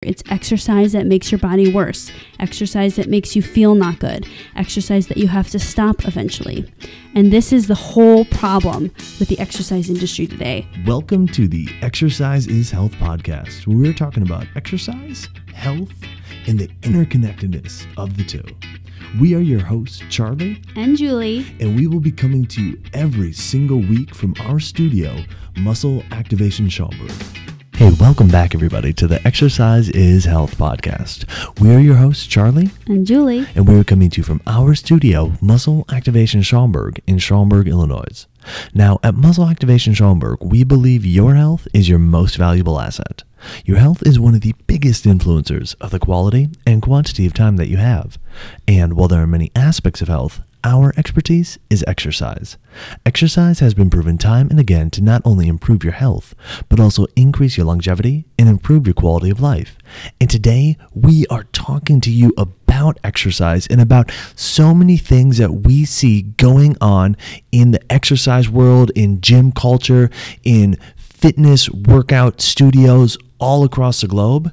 It's exercise that makes your body worse, exercise that makes you feel not good, exercise that you have to stop eventually. And this is the whole problem with the exercise industry today. Welcome to the Exercise is Health podcast, where we're talking about exercise, health, and the interconnectedness of the two. We are your hosts, Charlie and Julie, and we will be coming to you every single week from our studio, Muscle Activation Schaumburg. Hey, welcome back, everybody, to the Exercise is Health podcast. We are your hosts, Charlie and Julie, and we're coming to you from our studio, Muscle Activation Schaumburg in Schaumburg, Illinois. Now, at Muscle Activation Schaumburg, we believe your health is your most valuable asset. Your health is one of the biggest influencers of the quality and quantity of time that you have. And while there are many aspects of health, our expertise is exercise. Exercise has been proven time and again to not only improve your health, but also increase your longevity and improve your quality of life. And today, we are talking to you about exercise and about so many things that we see going on in the exercise world, in gym culture, in fitness workout studios all across the globe,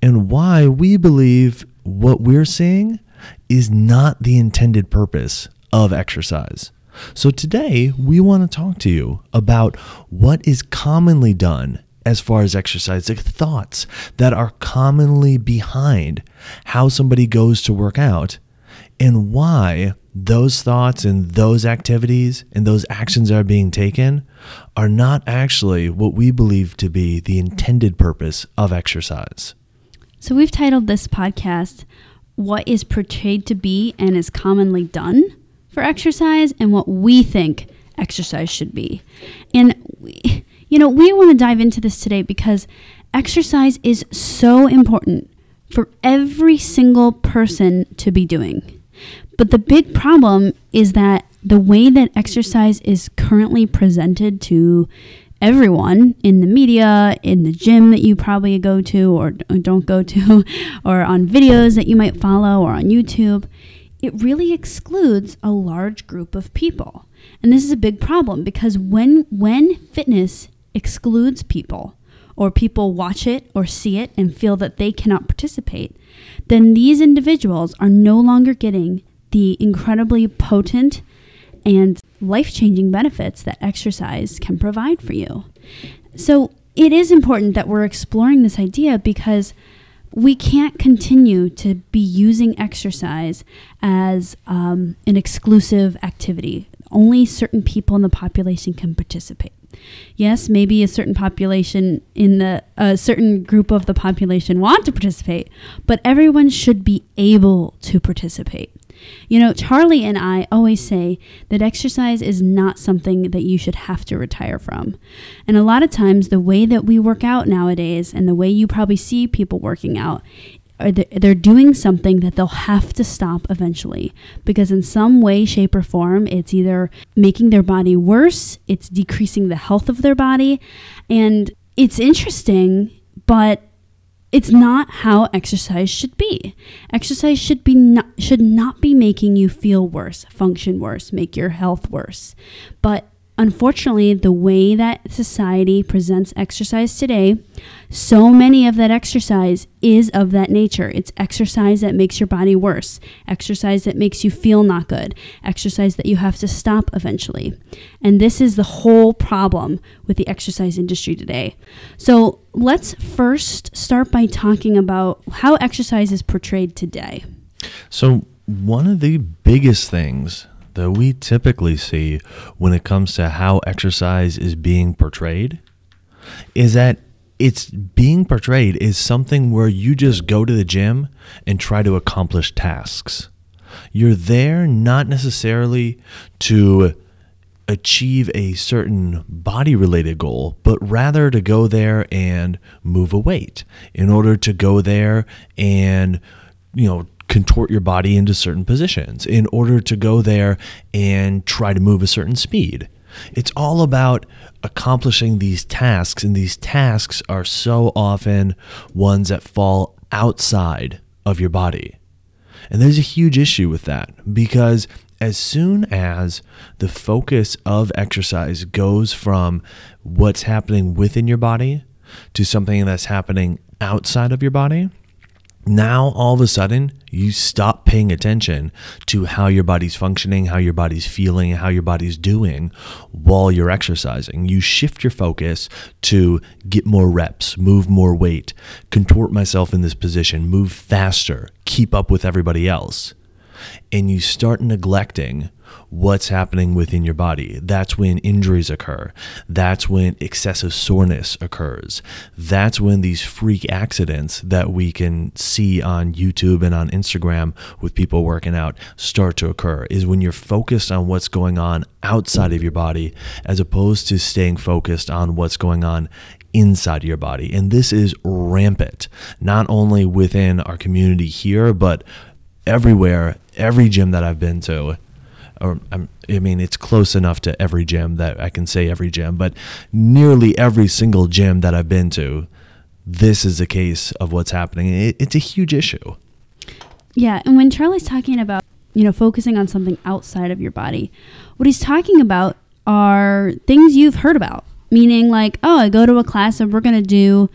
and why we believe what we're seeing is not the intended purpose of exercise. So today, we want to talk to you about what is commonly done as far as exercise, the thoughts that are commonly behind how somebody goes to work out, and why those thoughts and those activities and those actions that are being taken are not actually what we believe to be the intended purpose of exercise. So we've titled this podcast, What is Portrayed to Be and is Commonly Done for Exercise, and what we think exercise should be. And we want to dive into this today because exercise is so important for every single person to be doing. But the big problem is that the way that exercise is currently presented to everyone in the media, in the gym that you probably go to or don't go to, or on videos that you might follow or on YouTube, it really excludes a large group of people. And this is a big problem because when fitness excludes people, or people watch it or see it and feel that they cannot participate, then these individuals are no longer getting the incredibly potent and life-changing benefits that exercise can provide for you. So it is important that we're exploring this idea because we can't continue to be using exercise as an exclusive activity. Only certain people in the population can participate. Yes, maybe a certain population a certain group of the population want to participate, but everyone should be able to participate. You know, Charlie and I always say that exercise is not something that you should have to retire from. And a lot of times the way that we work out nowadays and the way you probably see people working out, they're doing something that they'll have to stop eventually because in some way, shape, or form, it's either making their body worse, it's decreasing the health of their body, and it's interesting, but it's not how exercise should be. Exercise should not be making you feel worse, function worse, make your health worse. But unfortunately, the way that society presents exercise today, so many of that exercise is of that nature. It's exercise that makes your body worse, exercise that makes you feel not good, exercise that you have to stop eventually. And this is the whole problem with the exercise industry today. So let's first start by talking about how exercise is portrayed today. So one of the biggest things that we typically see when it comes to how exercise is being portrayed is that it's being portrayed as something where you just go to the gym and try to accomplish tasks. You're there not necessarily to achieve a certain body-related goal, but rather to go there and move a weight, in order to go there and, contort your body into certain positions, in order to go there and try to move a certain speed. It's all about accomplishing these tasks, and these tasks are so often ones that fall outside of your body. And there's a huge issue with that because as soon as the focus of exercise goes from what's happening within your body to something that's happening outside of your body, now all of a sudden you stop paying attention to how your body's functioning, how your body's feeling, how your body's doing while you're exercising. You shift your focus to get more reps, move more weight, contort myself in this position, move faster, keep up with everybody else. And you start neglecting what's happening within your body. That's when injuries occur. That's when excessive soreness occurs. That's when these freak accidents that we can see on YouTube and on Instagram with people working out start to occur, is when you're focused on what's going on outside of your body as opposed to staying focused on what's going on inside of your body. And this is rampant, not only within our community here, but everywhere, every gym that I've been to. It's close enough to every gym that I can say every gym, but nearly every single gym that I've been to, this is a case of what's happening. It's a huge issue. Yeah, and when Charlie's talking about, focusing on something outside of your body, what he's talking about are things you've heard about, meaning like, oh, I go to a class and we're going to do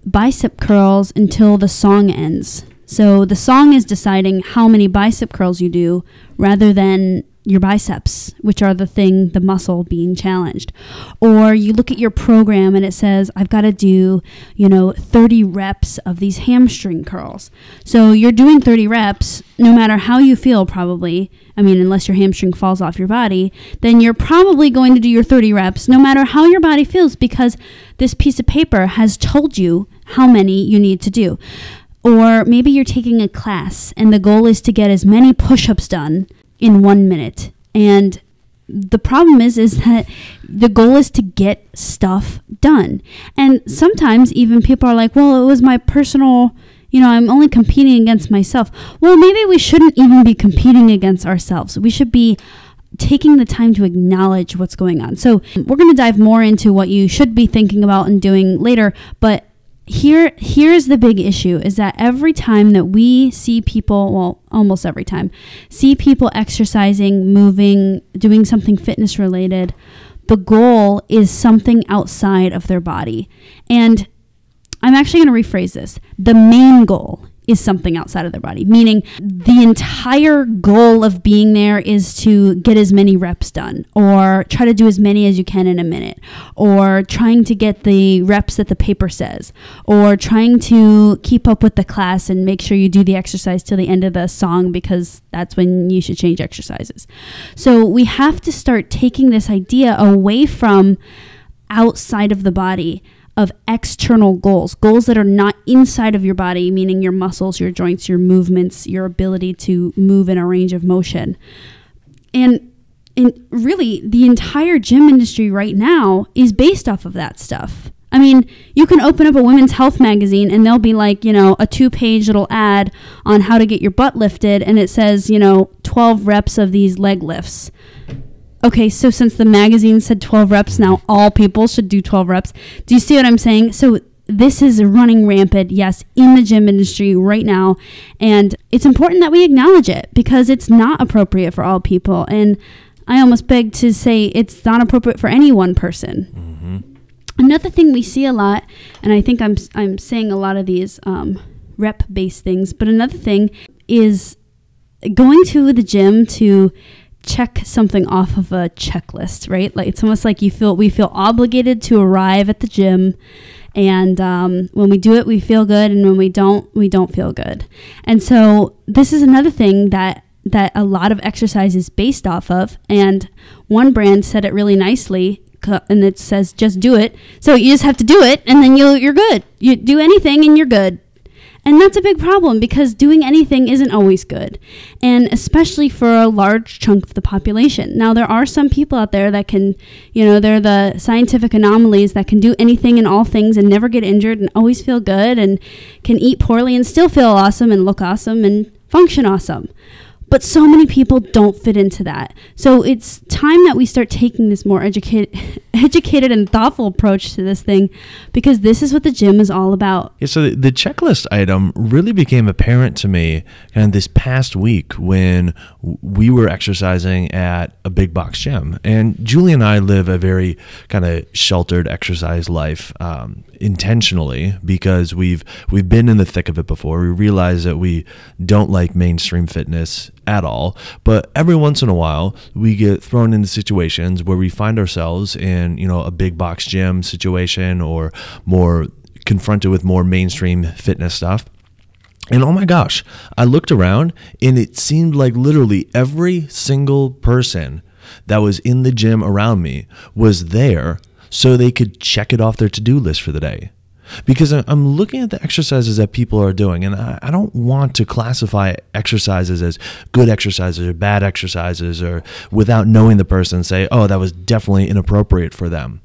bicep curls until the song ends. So the song is deciding how many bicep curls you do rather than your biceps, which are the muscle being challenged. Or you look at your program and it says, I've got to do, 30 reps of these hamstring curls. So you're doing 30 reps, no matter how you feel probably, unless your hamstring falls off your body, then you're probably going to do your 30 reps no matter how your body feels, because this piece of paper has told you how many you need to do. Or maybe you're taking a class and the goal is to get as many push-ups done in 1 minute. And the problem is that the goal is to get stuff done. And sometimes even people are like, well, it was my personal, I'm only competing against myself. Well, maybe we shouldn't even be competing against ourselves. We should be taking the time to acknowledge what's going on. So we're going to dive more into what you should be thinking about and doing later, but here's the big issue, is that every time that we see people, well, almost every time, see people exercising, moving, doing something fitness related, the goal is something outside of their body. And I'm actually going to rephrase this. The main goal is something outside of their body, meaning the entire goal of being there is to get as many reps done, or try to do as many as you can in a minute, or trying to get the reps that the paper says, or trying to keep up with the class and make sure you do the exercise till the end of the song, because that's when you should change exercises. So we have to start taking this idea away from outside of the body, of external goals that are not inside of your body, meaning your muscles, your joints, your movements, your ability to move in a range of motion. And really, the entire gym industry right now is based off of that stuff. You can open up a women's health magazine and there'll be like, a 2-page little ad on how to get your butt lifted. And it says, 12 reps of these leg lifts. Okay, so since the magazine said 12 reps, now all people should do 12 reps. Do you see what I'm saying? So this is running rampant, yes, in the gym industry right now. And it's important that we acknowledge it, because it's not appropriate for all people. And I almost beg to say it's not appropriate for any one person. Mm-hmm. Another thing we see a lot, and I think I'm saying a lot of these rep-based things, but another thing is going to the gym to check something off of a checklist, right? Like it's almost like we feel obligated to arrive at the gym, and when we do it, we feel good, and when we don't feel good. And so this is another thing that a lot of exercise is based off of. And one brand said it really nicely, and it says, just do it. So you just have to do it, and then you're good. You do anything and you're good. And that's a big problem, because doing anything isn't always good, and especially for a large chunk of the population. Now, there are some people out there that can, they're the scientific anomalies that can do anything and all things and never get injured and always feel good, and can eat poorly and still feel awesome and look awesome and function awesome. But so many people don't fit into that. So it's time that we start taking this more educated educated and thoughtful approach to this thing, because this is what the gym is all about. Yeah, so the checklist item really became apparent to me kind of this past week when we were exercising at a big box gym. And Julie and I live a very kind of sheltered exercise life intentionally, because we've been in the thick of it before. We realize that we don't like mainstream fitness at all, but every once in a while we get thrown into situations where we find ourselves in, a big box gym situation, or more confronted with more mainstream fitness stuff. And oh my gosh, I looked around and it seemed like literally every single person that was in the gym around me was there so they could check it off their to-do list for the day. Because I'm looking at the exercises that people are doing, and I don't want to classify exercises as good exercises or bad exercises, or without knowing the person say, oh, that was definitely inappropriate for them.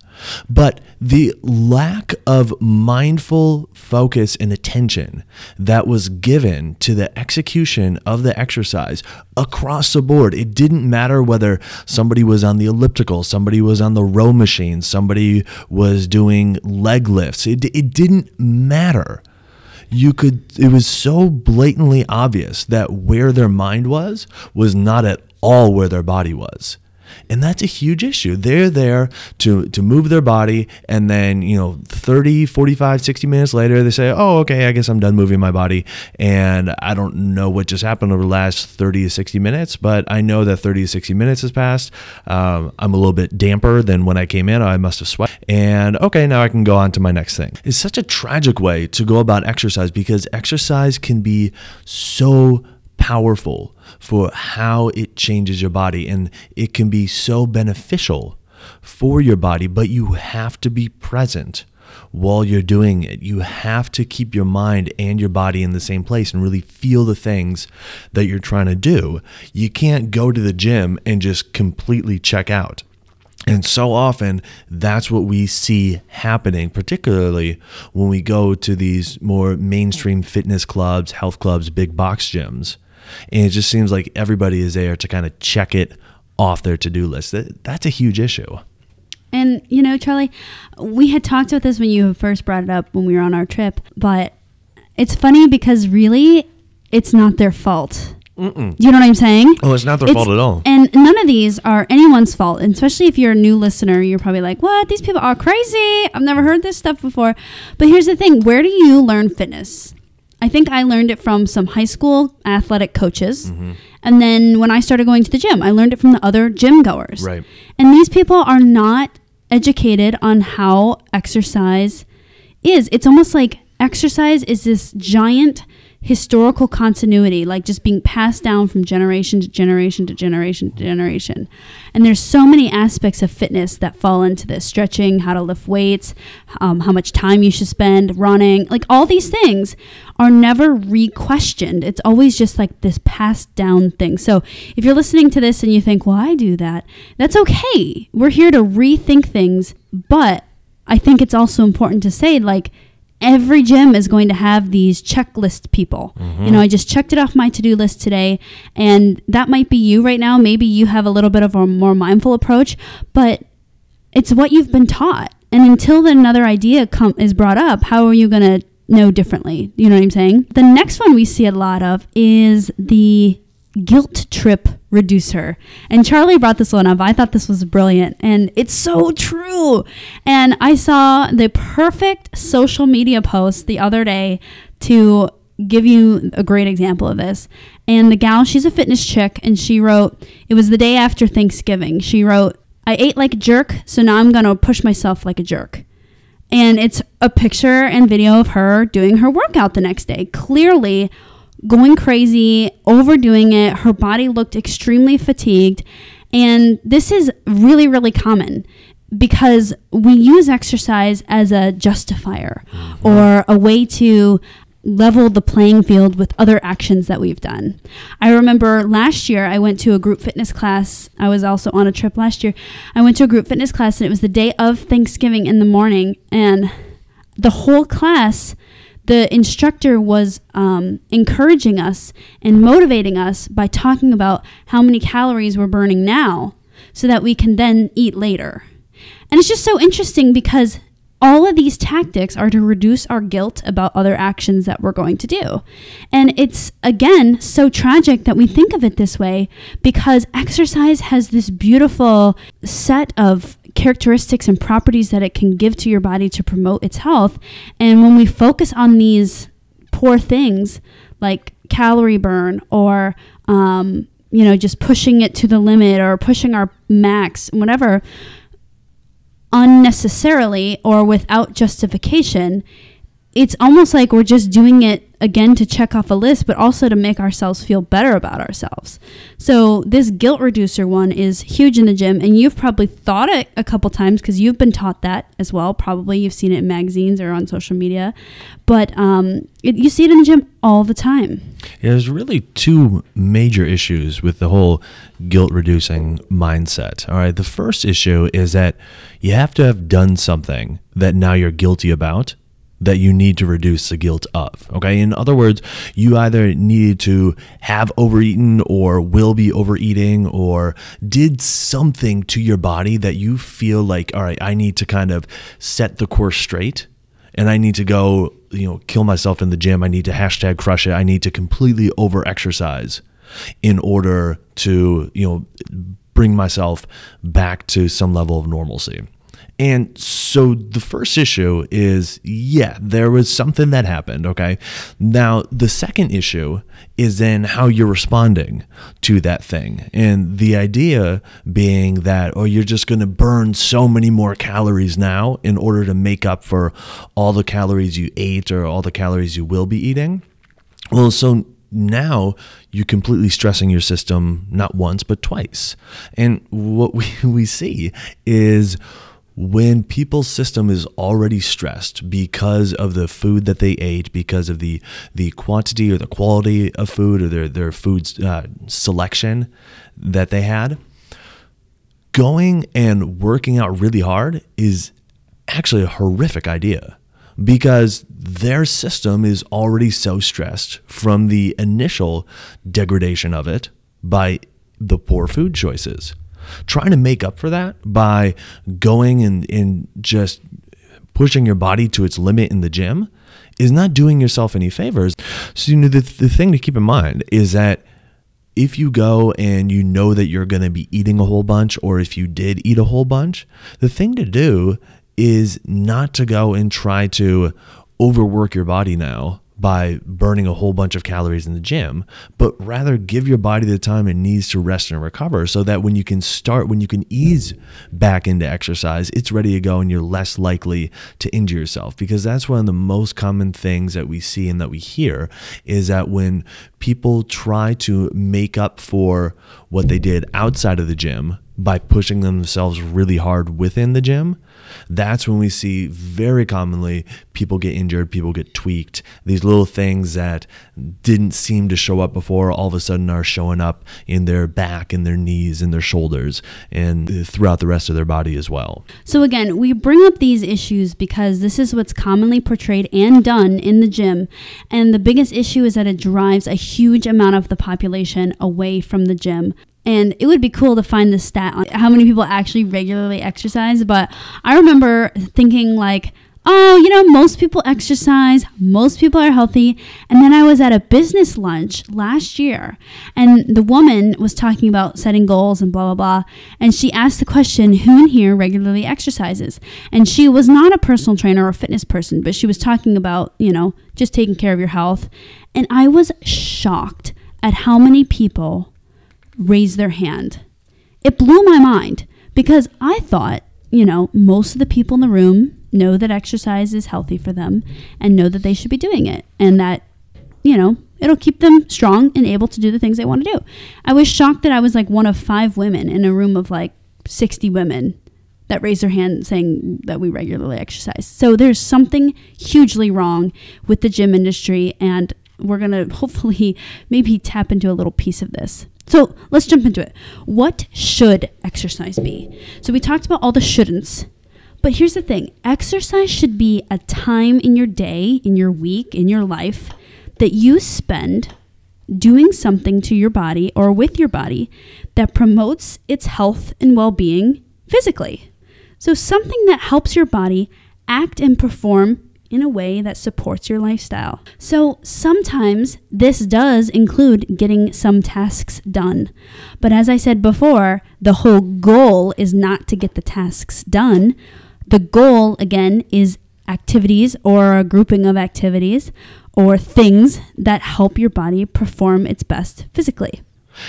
But the lack of mindful focus and attention that was given to the execution of the exercise across the board, it didn't matter whether somebody was on the elliptical, somebody was on the row machine, somebody was doing leg lifts. It didn't matter. It was so blatantly obvious that where their mind was not at all where their body was. And that's a huge issue. They're there to move their body, and then 30, 45, 60 minutes later they say, oh, okay, I guess I'm done moving my body. And I don't know what just happened over the last 30 to 60 minutes, but I know that 30 to 60 minutes has passed. I'm a little bit damper than when I came in. I must have sweat. And okay, now I can go on to my next thing. It's such a tragic way to go about exercise, because exercise can be so powerful for how it changes your body, and it can be so beneficial for your body, but you have to be present while you're doing it. You have to keep your mind and your body in the same place and really feel the things that you're trying to do. You can't go to the gym and just completely check out. And so often that's what we see happening, particularly when we go to these more mainstream fitness clubs, health clubs, big box gyms. And it just seems like everybody is there to kind of check it off their to-do list. That's a huge issue. And, Charlie, we had talked about this when you first brought it up when we were on our trip, but it's funny because really it's not their fault. Mm-mm. Do you know what I'm saying? Oh, it's not their fault at all. And none of these are anyone's fault. And especially if you're a new listener, you're probably like, what? These people are crazy. I've never heard this stuff before. But here's the thing. Where do you learn fitness? I think I learned it from some high school athletic coaches. Mm-hmm. And then when I started going to the gym, I learned it from the other gym goers. Right. And these people are not educated on how exercise is. It's almost like exercise is this giant historical continuity, like just being passed down from generation to generation to generation to generation. And there's so many aspects of fitness that fall into this: stretching, how to lift weights, how much time you should spend running. Like all these things are never re-questioned. It's always just like this passed down thing. So if you're listening to this and you think, well, I do that, that's okay. We're here to rethink things. But I think it's also important to say, like, every gym is going to have these checklist people. Mm-hmm. I just checked it off my to-do list today, and that might be you right now. Maybe you have a little bit of a more mindful approach, but it's what you've been taught. And until another idea is brought up, how are you going to know differently? You know what I'm saying? The next one we see a lot of is the guilt trip reducer. And Charlie brought this one up. I thought this was brilliant, and it's so true. And I saw the perfect social media post the other day to give you a great example of this. And the gal, she's a fitness chick, and she wrote, it was the day after Thanksgiving. She wrote, I ate like a jerk, so now I'm going to push myself like a jerk. And it's a picture and video of her doing her workout the next day. Clearly going crazy, overdoing it. Her body looked extremely fatigued. And this is really, really common because we use exercise as a justifier or a way to level the playing field with other actions that we've done. I remember last year I went to a group fitness class. I was also on a trip last year. I went to a group fitness class, and it was the day of Thanksgiving in the morning. And the whole class, the instructor was encouraging us and motivating us by talking about how many calories we're burning now so that we can then eat later. And it's just so interesting because all of these tactics are to reduce our guilt about other actions that we're going to do. And it's, again, so tragic that we think of it this way because exercise has this beautiful set of characteristics and properties that it can give to your body to promote its health. And when we focus on these poor things like calorie burn or, just pushing it to the limit or pushing our max, whatever, unnecessarily or without justification, it's almost like we're just doing it again to check off a list, but also to make ourselves feel better about ourselves. So this guilt reducer one is huge in the gym, and you've probably thought it a couple times because you've been taught that as well. Probably you've seen it in magazines or on social media, but you see it in the gym all the time. Yeah, there's really two major issues with the whole guilt reducing mindset. All right, the first issue is that you have to have done something that now you're guilty about that you need to reduce the guilt of. Okay, in other words, you either needed to have overeaten or will be overeating or did something to your body that you feel like, all right, I need to kind of set the course straight and I need to go, kill myself in the gym. I need to #crush it. I need to completely over exercise in order to, bring myself back to some level of normalcy. And so the first issue is, there was something that happened, okay? Now, the second issue is then how you're responding to that thing. And the idea being that, you're just going to burn so many more calories now in order to make up for all the calories you ate or all the calories you will be eating. Well, so now you're completely stressing your system not once, but twice. And what we see is when people's system is already stressed because of the food that they ate, because of the quantity or the quality of food or their food selection that they had, going and working out really hard is actually a horrific idea because their system is already so stressed from the initial degradation of it by the poor food choices. Trying to make up for that by going and just pushing your body to its limit in the gym is not doing yourself any favors. So, the thing to keep in mind is that if you go and you know that you're going to be eating a whole bunch, or if you did eat a whole bunch, the thing to do is not to go and try to overwork your body now by burning a whole bunch of calories in the gym, but rather give your body the time it needs to rest and recover so that when you can ease back into exercise, it's ready to go and you're less likely to injure yourself. Because that's one of the most common things that we see and that we hear is that when people try to make up for what they did outside of the gym by pushing themselves really hard within the gym, that's when we see very commonly people get injured, people get tweaked. These little things that didn't seem to show up before all of a sudden are showing up in their back and their knees and their shoulders and throughout the rest of their body as well. So again, we bring up these issues because this is what's commonly portrayed and done in the gym. And the biggest issue is that it drives a huge amount of the population away from the gym. And it would be cool to find the stat on how many people actually regularly exercise. But I remember thinking like, most people exercise, most people are healthy. And then I was at a business lunch last year and the woman was talking about setting goals and blah, blah, blah. And she asked the question, who in here regularly exercises? And she was not a personal trainer or a fitness person, but she was talking about, just taking care of your health. And I was shocked at how many people raise their hand. It blew my mind because I thought, most of the people in the room know that exercise is healthy for them and know that they should be doing it and that, it'll keep them strong and able to do the things they want to do. I was shocked that I was like one of 5 women in a room of like 60 women that raised their hand saying that we regularly exercise. So there's something hugely wrong with the gym industry, and we're going to hopefully maybe tap into a little piece of this. So let's jump into it. What should exercise be? So we talked about all the shouldn'ts, but here's the thing. Exercise should be a time in your day, in your week, in your life that you spend doing something to your body or with your body that promotes its health and well-being physically. So something that helps your body act and perform in a way that supports your lifestyle. So sometimes this does include getting some tasks done. But as I said before, the whole goal is not to get the tasks done. The goal, again, is activities or a grouping of activities or things that help your body perform its best physically.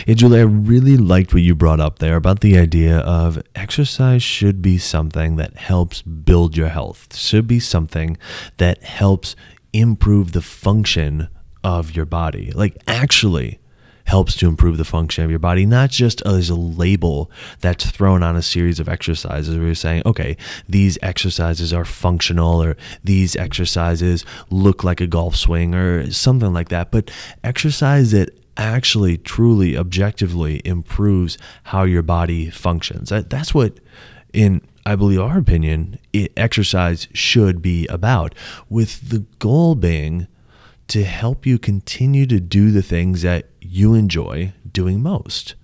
Yeah, Julie, I really liked what you brought up there about the idea of exercise should be something that helps build your health, should be something that helps improve the function of your body, like actually helps to improve the function of your body, not just as a label that's thrown on a series of exercises where you're saying, okay, these exercises are functional or these exercises look like a golf swing or something like that, but exercise that actually truly objectively improves how your body functions. That's what, in I believe our opinion, exercise should be about, with the goal being to help you continue to do the things that you enjoy doing most.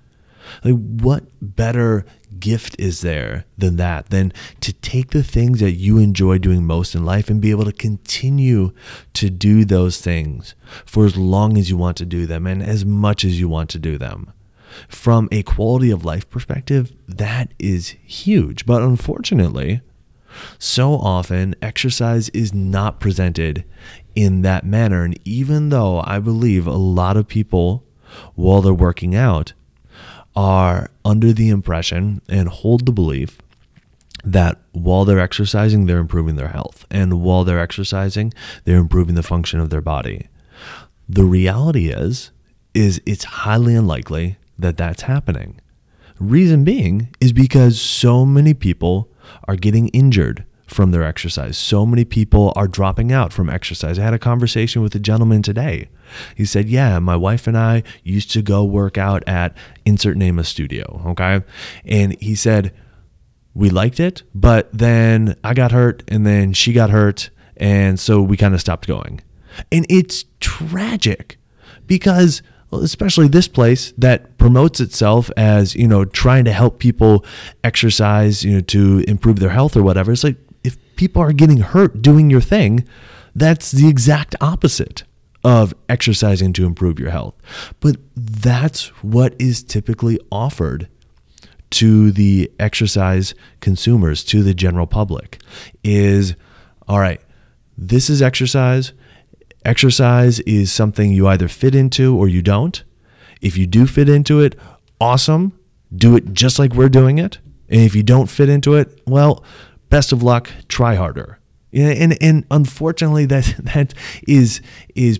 Like, what better gift is there than that, than to take the things that you enjoy doing most in life and be able to continue to do those things for as long as you want to do them and as much as you want to do them. From a quality of life perspective, that is huge. But unfortunately, so often exercise is not presented in that manner. And even though I believe a lot of people, while they're working out, are under the impression and hold the belief that while they're exercising, they're improving their health. And while they're exercising, they're improving the function of their body. The reality is it's highly unlikely that that's happening. Reason being is because so many people are getting injured from their exercise. So many people are dropping out from exercise. I had a conversation with a gentleman today. He said, yeah, my wife and I used to go work out at insert name a studio, okay? And he said, we liked it, but then I got hurt and then she got hurt, and so we kind of stopped going. And it's tragic because, well, especially this place that promotes itself as, trying to help people exercise, to improve their health or whatever. It's like, if people are getting hurt doing your thing, that's the exact opposite of exercising to improve your health. But that's what is typically offered to the exercise consumers, to the general public, is, all right, this is exercise. Exercise is something you either fit into or you don't. If you do fit into it, awesome. Do it just like we're doing it. And if you don't fit into it, well, best of luck, try harder. And unfortunately, that is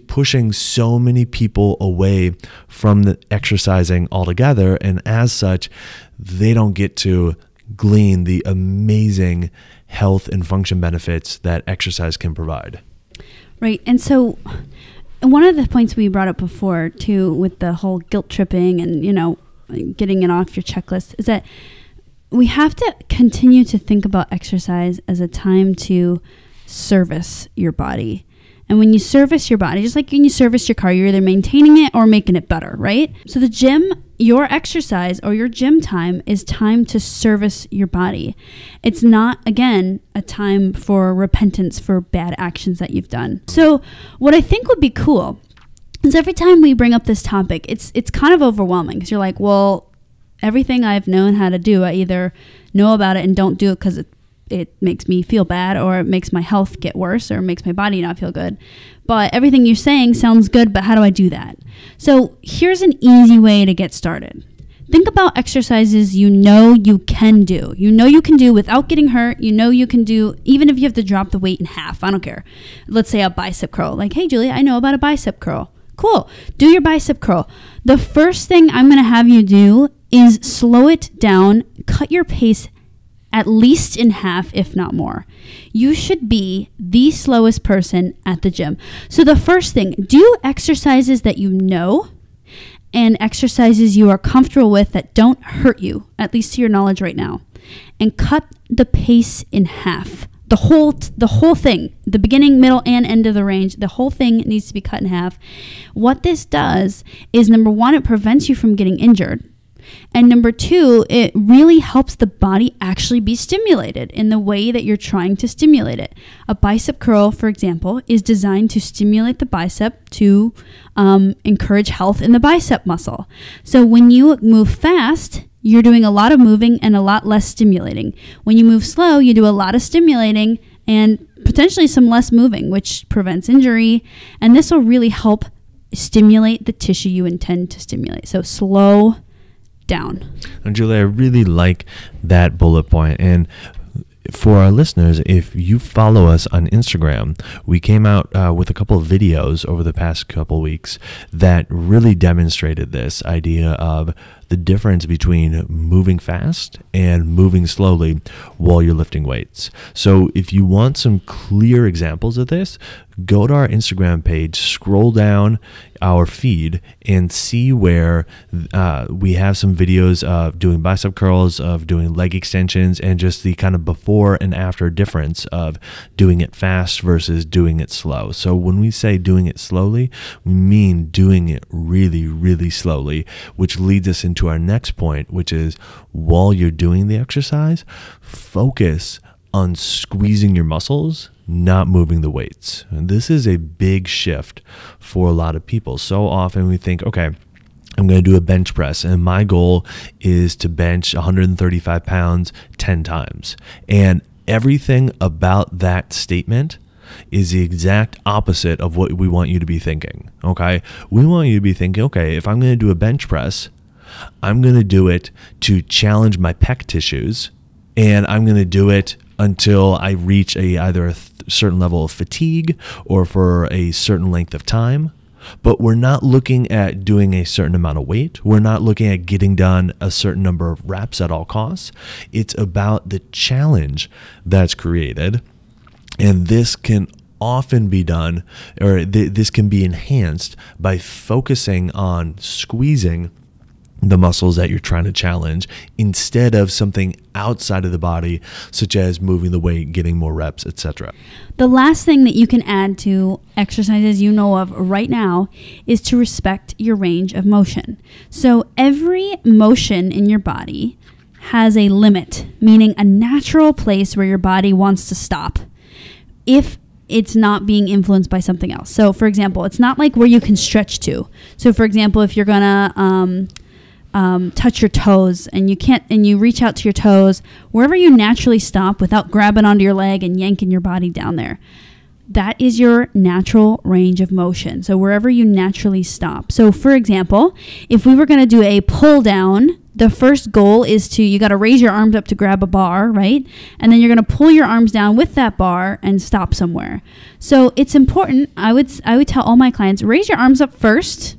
pushing so many people away from the exercising altogether. And as such, they don't get to glean the amazing health and function benefits that exercise can provide. Right. And so one of the points we brought up before, too, with the whole guilt tripping and, getting it off your checklist, is that we have to continue to think about exercise as a time to service your body. And when you service your body, just like when you service your car, you're either maintaining it or making it better, right? So the gym, your exercise or your gym time is time to service your body. It's not, again, a time for repentance for bad actions that you've done. So what I think would be cool is every time we bring up this topic, it's kind of overwhelming because you're like, well, everything I've known how to do, I either know about it and don't do it because it makes me feel bad, or it makes my health get worse, or makes my body not feel good. But everything you're saying sounds good, but how do I do that? So here's an easy way to get started. Think about exercises you can do. You can do without getting hurt. You can do, even if you have to drop the weight in half. I don't care. Let's say a bicep curl. Like, hey, Julia, I know about a bicep curl. Cool. Do your bicep curl. The first thing I'm going to have you do is slow it down, cut your pace at least in half, if not more. You should be the slowest person at the gym. So the first thing, do exercises that you know and exercises you are comfortable with that don't hurt you, at least to your knowledge right now, and cut the pace in half. The whole thing, the beginning, middle, and end of the range, the whole thing needs to be cut in half. What this does is, number one, it prevents you from getting injured. And number two, it really helps the body actually be stimulated in the way that you're trying to stimulate it. A bicep curl, for example, is designed to stimulate the bicep to encourage health in the bicep muscle. So when you move fast, you're doing a lot of moving and a lot less stimulating. When you move slow, you do a lot of stimulating and potentially some less moving, which prevents injury. And this will really help stimulate the tissue you intend to stimulate. So slow down. And Julie, I really like that bullet point. And for our listeners, if you follow us on Instagram, we came out with a couple of videos over the past couple of weeks that really demonstrated this idea of the difference between moving fast and moving slowly while you're lifting weights. So if you want some clear examples of this, go to our Instagram page, scroll down our feed, and see where we have some videos of doing bicep curls, of doing leg extensions, and just the kind of before and after difference of doing it fast versus doing it slow. So when we say doing it slowly, we mean doing it really, really slowly, which leads us into our next point, which is while you're doing the exercise, focus on squeezing your muscles, not moving the weights. And this is a big shift for a lot of people. So often we think, okay, I'm going to do a bench press and my goal is to bench 135 pounds 10 times. And everything about that statement is the exact opposite of what we want you to be thinking. Okay. We want you to be thinking, okay, if I'm going to do a bench press, I'm going to do it to challenge my pec tissues, and I'm going to do it until I reach either a certain level of fatigue or for a certain length of time. But we're not looking at doing a certain amount of weight. We're not looking at getting done a certain number of reps at all costs. It's about the challenge that's created. And this can often be done, or this can be enhanced by focusing on squeezing the muscles that you're trying to challenge instead of something outside of the body, such as moving the weight, getting more reps, etc. The last thing that you can add to exercises you know of right now is to respect your range of motion. So every motion in your body has a limit, meaning a natural place where your body wants to stop if it's not being influenced by something else. So for example, it's not like where you can stretch to. So for example, if you're gonna touch your toes and you reach out to your toes, wherever you naturally stop without grabbing onto your leg and yanking your body down there, that is your natural range of motion. So wherever you naturally stop. So for example, if we were going to do a pull down, the first goal is you got to raise your arms up to grab a bar, right? And then you're going to pull your arms down with that bar and stop somewhere. So it's important. I would tell all my clients, raise your arms up first,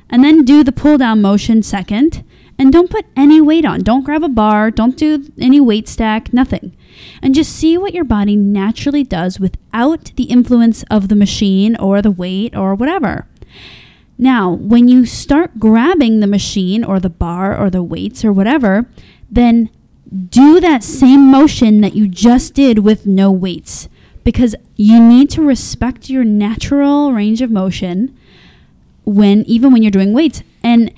and then do the pull down motion second, and don't put any weight on. Don't grab a bar, don't do any weight stack, nothing. And just see what your body naturally does without the influence of the machine or the weight or whatever. Now, when you start grabbing the machine or the bar or the weights or whatever, then do that same motion that you just did with no weights, because you need to respect your natural range of motion even when you're doing weights. And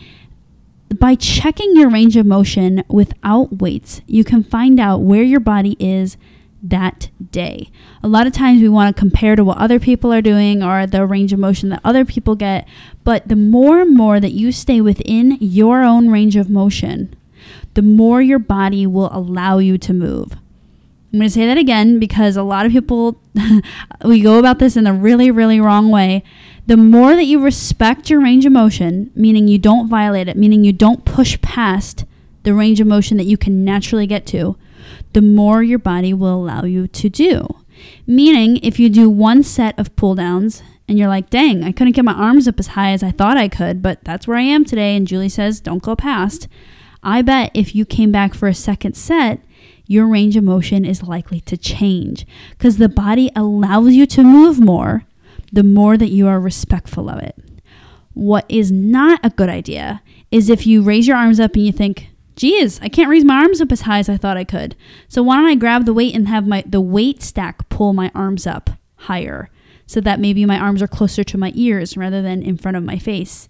by checking your range of motion without weights, you can find out where your body is that day. A lot of times we want to compare to what other people are doing or the range of motion that other people get, but the more and more that you stay within your own range of motion, the more your body will allow you to move. I'm going to say that again because a lot of people, we go about this in a really, really wrong way. The more that you respect your range of motion, meaning you don't violate it, meaning you don't push past the range of motion that you can naturally get to, the more your body will allow you to do. Meaning, if you do one set of pull downs and you're like, dang, I couldn't get my arms up as high as I thought I could, but that's where I am today, and Julie says, don't go past. I bet if you came back for a second set, your range of motion is likely to change because the body allows you to move more the more that you are respectful of it. What is not a good idea is if you raise your arms up and you think, geez, I can't raise my arms up as high as I thought I could. So why don't I grab the weight and have the weight stack pull my arms up higher so that maybe my arms are closer to my ears rather than in front of my face.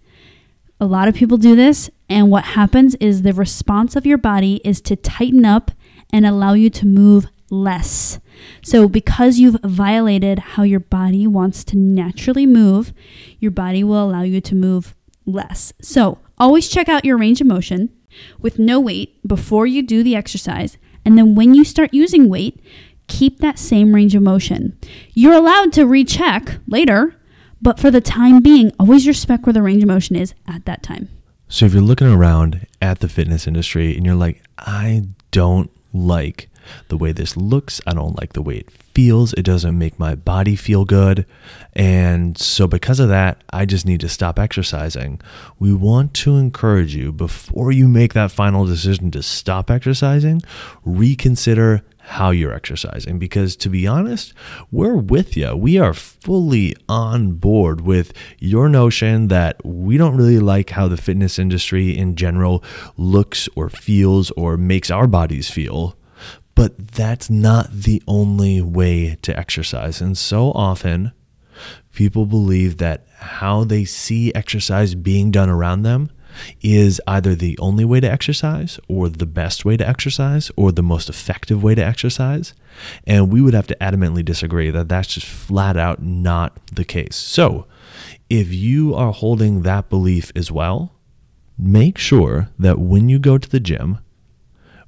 A lot of people do this, and what happens is the response of your body is to tighten up and allow you to move less. So because you've violated how your body wants to naturally move, your body will allow you to move less. So always check out your range of motion with no weight before you do the exercise. And then when you start using weight, keep that same range of motion. You're allowed to recheck later, but for the time being, always respect where the range of motion is at that time. So if you're looking around at the fitness industry and you're like, I don't like the way this looks, I don't like the way it feels, it doesn't make my body feel good, and so because of that, I just need to stop exercising. We want to encourage you, before you make that final decision to stop exercising, reconsider how you're exercising, because to be honest, we're with you. We are fully on board with your notion that we don't really like how the fitness industry in general looks or feels or makes our bodies feel. But that's not the only way to exercise. And so often people believe that how they see exercise being done around them is either the only way to exercise or the best way to exercise or the most effective way to exercise. And we would have to adamantly disagree that that's just flat out not the case. So if you are holding that belief as well, make sure that when you go to the gym,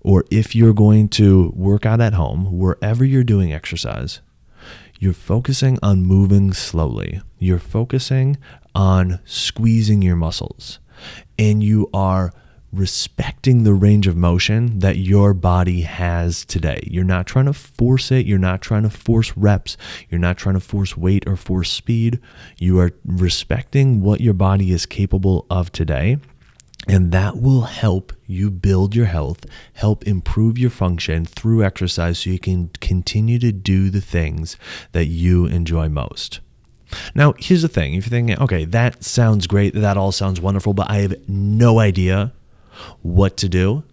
or if you're going to work out at home, wherever you're doing exercise, you're focusing on moving slowly. You're focusing on squeezing your muscles. And you are respecting the range of motion that your body has today. You're not trying to force it. You're not trying to force reps. You're not trying to force weight or force speed. You are respecting what your body is capable of today. And that will help you build your health, help improve your function through exercise so you can continue to do the things that you enjoy most. Now, here's the thing. If you're thinking, okay, that sounds great, that all sounds wonderful, but I have no idea what to do,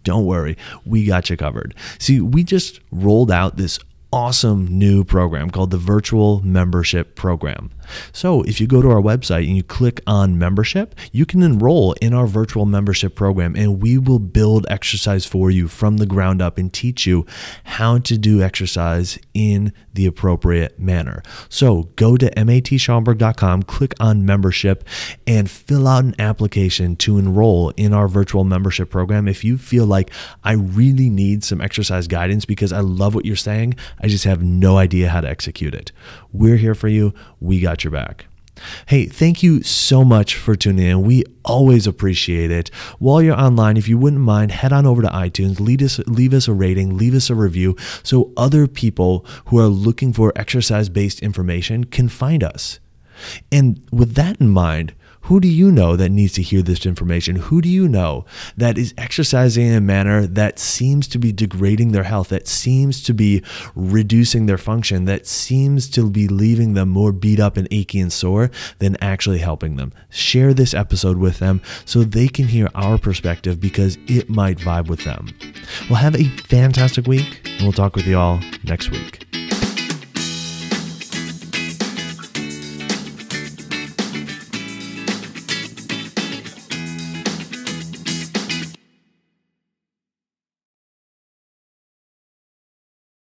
don't worry, we got you covered. See, we just rolled out this awesome new program called the Virtual Membership Program. So if you go to our website and you click on membership, you can enroll in our virtual membership program, and we will build exercise for you from the ground up and teach you how to do exercise in the appropriate manner. So go to matschaumburg.com, click on membership, and fill out an application to enroll in our virtual membership program. If you feel like I really need some exercise guidance because I love what you're saying, I just have no idea how to execute it, we're here for you. We got your back. Hey, thank you so much for tuning in. We always appreciate it. While you're online, if you wouldn't mind, head on over to iTunes, leave us a rating, leave us a review so other people who are looking for exercise-based information can find us. And with that in mind, who do you know that needs to hear this information? Who do you know that is exercising in a manner that seems to be degrading their health, that seems to be reducing their function, that seems to be leaving them more beat up and achy and sore than actually helping them? Share this episode with them so they can hear our perspective, because it might vibe with them. Well, have a fantastic week, and we'll talk with you all next week.